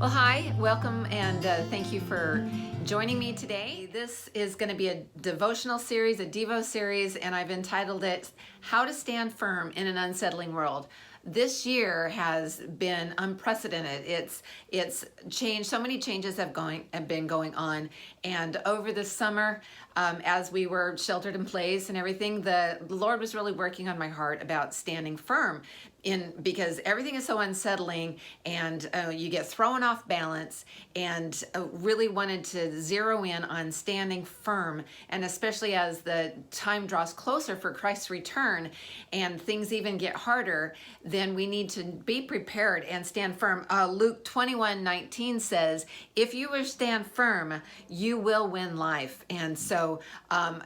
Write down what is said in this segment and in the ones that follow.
Well, hi, welcome, and thank you for joining me today. This is going to be a devotional series, a Devo series, and I've entitled it How to Stand Firm in an Unsettling World. This year has been unprecedented. It's changed. So many changes have been going on, and over the summer, as we were sheltered in place and everything, the Lord was really working on my heart about standing firm because everything is so unsettling, and you get thrown off balance, and really wanted to zero in on standing firm, and especially as the time draws closer for Christ's return and things even get harder, then we need to be prepared and stand firm. Luke 21:19 says, if you will stand firm, you will win life. And so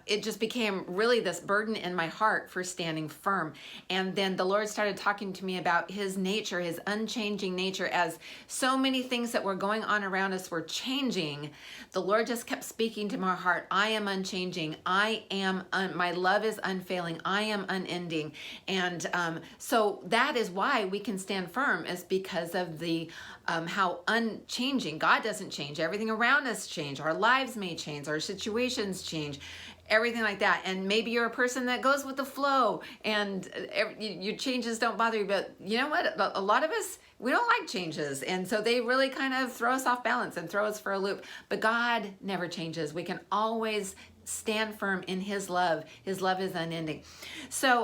it just became really this burden in my heart for standing firm. And then the Lord started talking to me about his nature, his unchanging nature. As so many things that were going on around us were changing, the Lord just kept speaking to my heart. I am unchanging. My love is unfailing. I am unending. And so that is why we can stand firm, is because of the how unchanging. God doesn't change. Everything around us change. Our lives may change. Our situations change. Everything like that. And maybe you're a person that goes with the flow and your changes don't bother you. But you know what? A lot of us, we don't like changes. And so they really kind of throw us off balance and throw us for a loop. But God never changes. We can always stand firm in his love. His love is unending. So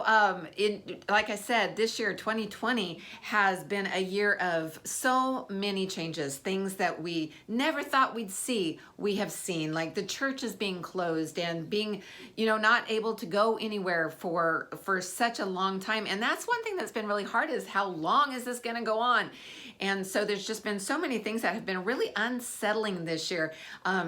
like I said, this year 2020 has been a year of so many changes. Things that we never thought we'd see, we have seen, like the church is being closed and being, not able to go anywhere for such a long time. And that's one thing that's been really hard, is how long is this going to go on? And so there's just been so many things that have been really unsettling this year,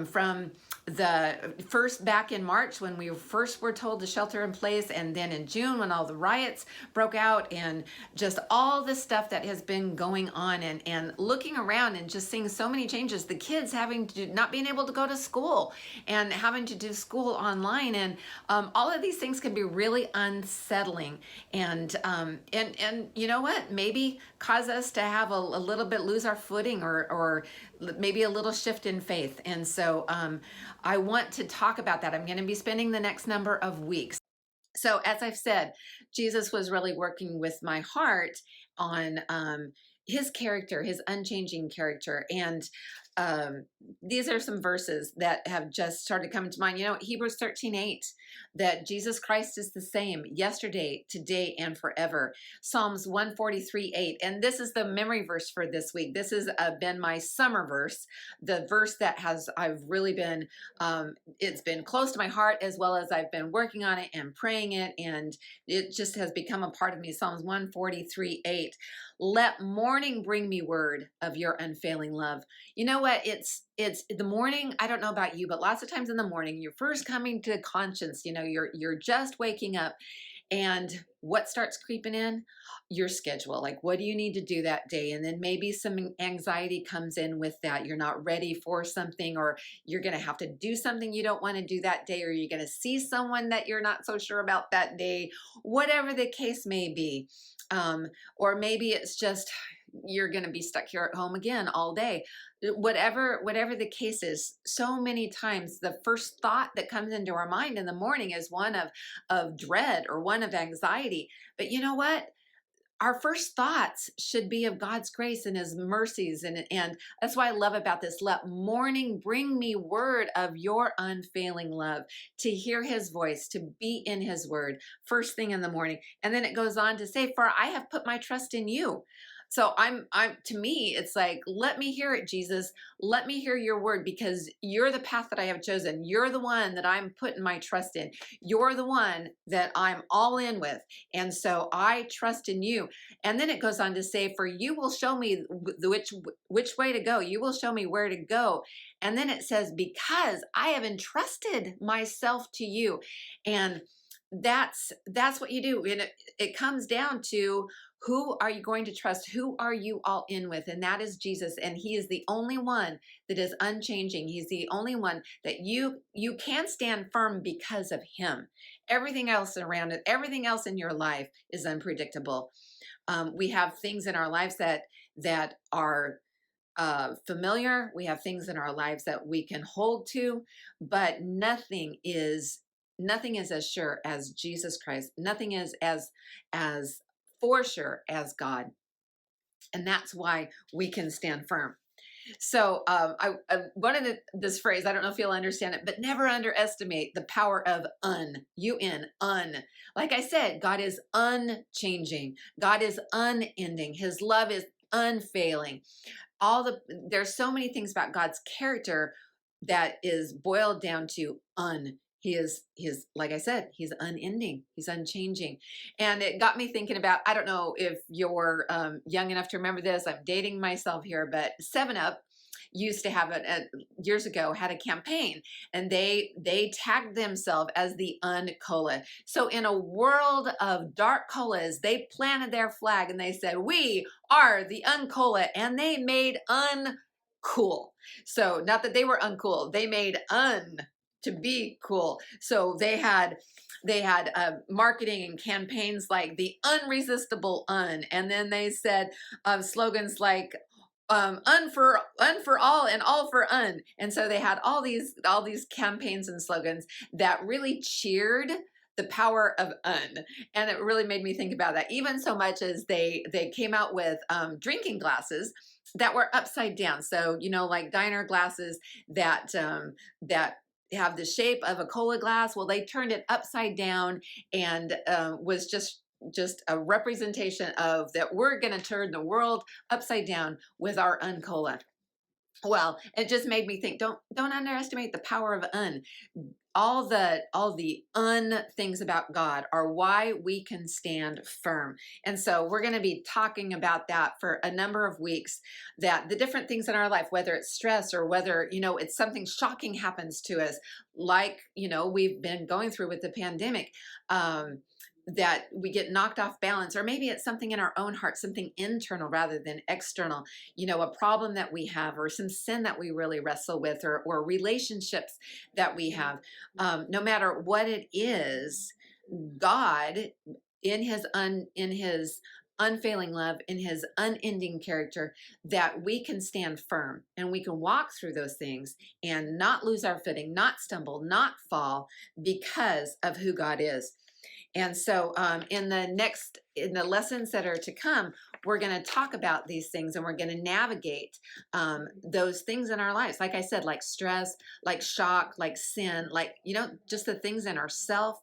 from the first back in March when we first were told to shelter in place, and then in June when all the riots broke out, and just all the stuff that has been going on, and looking around and just seeing so many changes. The kids having to not being able to go to school and having to do school online, and all of these things can be really unsettling, and you know what, maybe cause us to have a little bit lose our footing, or maybe a little shift in faith. And so I want to talk about that. I'm going to be spending the next number of weeks. So as I've said, Jesus was really working with my heart on his character, his unchanging character. And these are some verses that have just started coming to mind. Hebrews 13:8, that Jesus Christ is the same yesterday, today, and forever. Psalms 143:8, and this is the memory verse for this week. This has been my summer verse, the verse that I've really been, it's been close to my heart, as well as I've been working on it and praying it, and it just has become a part of me. Psalms 143:8. Let morning bring me word of your unfailing love. You know what? It's the morning. I don't know about you, but lots of times in the morning, you're first coming to conscience. You're just waking up, and what starts creeping in? Your schedule. Like, what do you need to do that day? And then maybe some anxiety comes in with that. You're not ready for something, or you're going to have to do something you don't want to do that day, or you're going to see someone that you're not so sure about that day, whatever the case may be. Or maybe it's just you're going to be stuck here at home again all day. Whatever the case is, so many times the first thought that comes into our mind in the morning is one of dread or one of anxiety. But you know what? Our first thoughts should be of God's grace and his mercies. And that's why I love about this. Let morning bring me word of your unfailing love, to hear his voice, to be in his word first thing in the morning. And then it goes on to say, for I have put my trust in you. So to me, it's like, let me hear it, Jesus. Let me hear your word, because you're the path that I have chosen. You're the one that I'm putting my trust in. You're the one that I'm all in with. And so I trust in you. And then it goes on to say, for you will show me which way to go. You will show me where to go. And then it says, because I have entrusted myself to you. And that's what you do. And it comes down to, who are you going to trust? Who are you all in with? And that is Jesus. And he is the only one that is unchanging. He's the only one that you can stand firm because of him. Everything else around it, everything else in your life is unpredictable. We have things in our lives that are familiar. We have things in our lives that we can hold to, but nothing is as sure as Jesus Christ. Nothing is as for sure as God. And that's why we can stand firm. So I wanted this phrase, I don't know if you'll understand it, but never underestimate the power of un. Like I said, God is unchanging. God is unending. His love is unfailing. There's so many things about God's character that is boiled down to un. He is like I said, he's unending, he's unchanging. And it got me thinking about, I don't know if you're young enough to remember this, I'm dating myself here, but 7-Up used to have years ago had a campaign, and they tagged themselves as the Uncola. So in a world of dark colas, they planted their flag and they said, we are the Uncola, and they made uncool. So not that they were uncool, they made to be cool. So they had marketing and campaigns like the unresistible and then they said slogans like un for all and all for un. And so they had all these campaigns and slogans that really cheered the power of un. And it really made me think about that, even so much as they came out with drinking glasses that were upside down. So, like diner glasses that have the shape of a cola glass. Well, they turned it upside down and was just a representation of that we're going to turn the world upside down with our Uncola. Well, it just made me think, don't underestimate the power of un. All the things about God are why we can stand firm. And so we're going to be talking about that for a number of weeks, that the different things in our life, whether it's stress or whether, it's something shocking happens to us, like, we've been going through with the pandemic, that we get knocked off balance, or maybe it's something in our own heart, something internal rather than external, a problem that we have, or some sin that we really wrestle with, or relationships that we have. No matter what it is, God, in his unfailing love, in his unending character, that we can stand firm and we can walk through those things and not lose our footing, not stumble, not fall, because of who God is. And so in the lessons that are to come, we're going to talk about these things, and we're going to navigate those things in our lives. Like I said, like stress, like shock, like sin, like, just the things in ourself.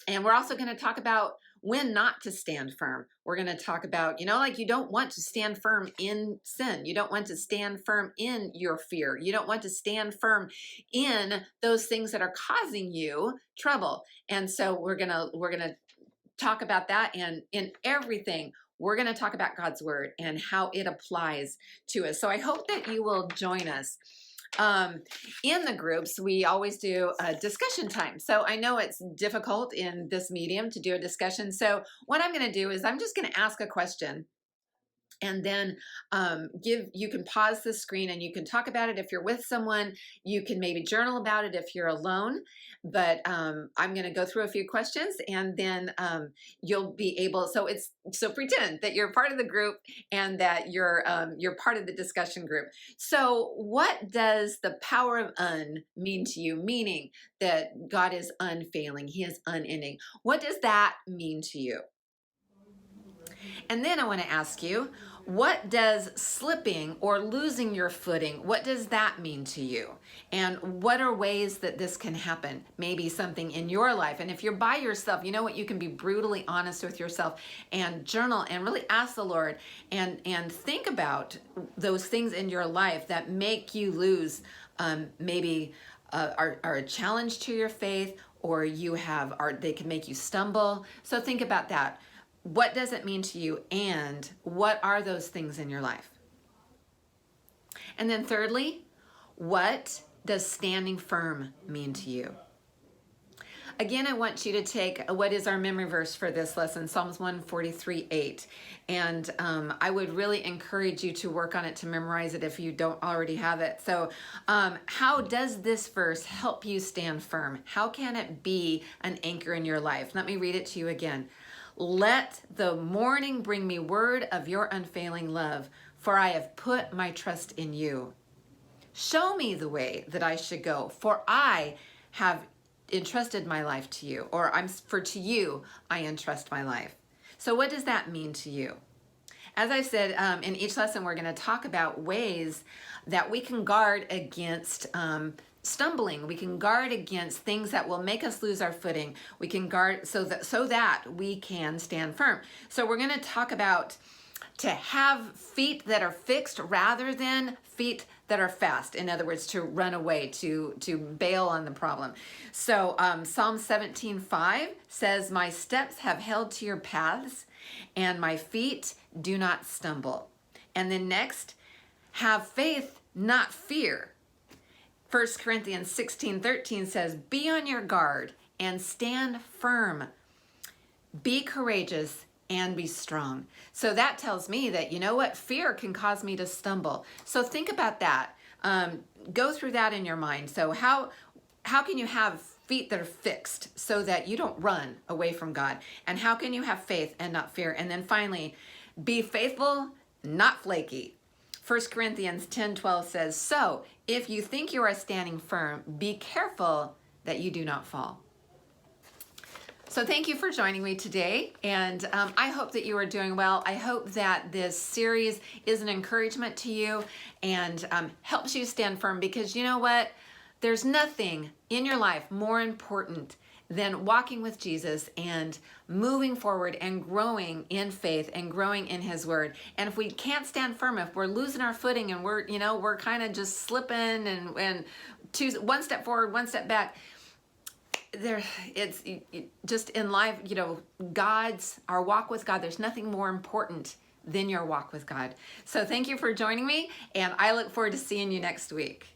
And we're also going to talk about when not to stand firm. We're going to talk about, like, you don't want to stand firm in sin. You don't want to stand firm in your fear. You don't want to stand firm in those things that are causing you trouble. And so we're going to talk about that, and in everything, we're going to talk about God's word and how it applies to us. So I hope that you will join us. In the groups, we always do a discussion time. So I know it's difficult in this medium to do a discussion. So what I'm going to do is I'm just going to ask a question, and then you can pause the screen and you can talk about it if you're with someone. You can maybe journal about it if you're alone. But I'm going to go through a few questions, and then you'll be able. So pretend that you're part of the group and that you're part of the discussion group. So what does the power of un mean to you? Meaning that God is unfailing, he is unending. What does that mean to you? And then I want to ask you, what does slipping or losing your footing, what does that mean to you? And what are ways that this can happen? Maybe something in your life. And if you're by yourself, you know what? You can be brutally honest with yourself and journal and really ask the Lord and think about those things in your life that make you lose, maybe are a challenge to your faith, or they can make you stumble. So think about that. What does it mean to you, and what are those things in your life? And then thirdly, what does standing firm mean to you? Again, I want you to take what is our memory verse for this lesson, Psalms 143:8. And I would really encourage you to work on it, to memorize it if you don't already have it. So how does this verse help you stand firm? How can it be an anchor in your life? Let me read it to you again. Let the morning bring me word of your unfailing love, for I have put my trust in you. Show me the way that I should go, for I have entrusted my life to you, or to you I entrust my life. So what does that mean to you? As I said, in each lesson, we're going to talk about ways that we can guard against stumbling. We can guard against things that will make us lose our footing. We can guard so that we can stand firm. So we're going to talk about to have feet that are fixed rather than feet that are fast. In other words, to run away, to bail on the problem. So Psalm 17:5 says, my steps have held to your paths, and my feet do not stumble. And then next, have faith, not fear. 1 Corinthians 16:13 says, be on your guard and stand firm. Be courageous and be strong. So that tells me that, you know what, fear can cause me to stumble. So think about that. Go through that in your mind. So how can you have feet that are fixed so that you don't run away from God? And how can you have faith and not fear? And then finally, be faithful, not flaky. 1 Corinthians 10:12 says, so if you think you are standing firm, be careful that you do not fall. So thank you for joining me today, and I hope that you are doing well. I hope that this series is an encouragement to you and helps you stand firm, because you know what? There's nothing in your life more important than walking with Jesus and moving forward and growing in faith and growing in His Word. And if we can't stand firm, if we're losing our footing and we're kind of just slipping and one step forward, one step back, it's just in life, our walk with God, there's nothing more important than your walk with God. So thank you for joining me, and I look forward to seeing you next week.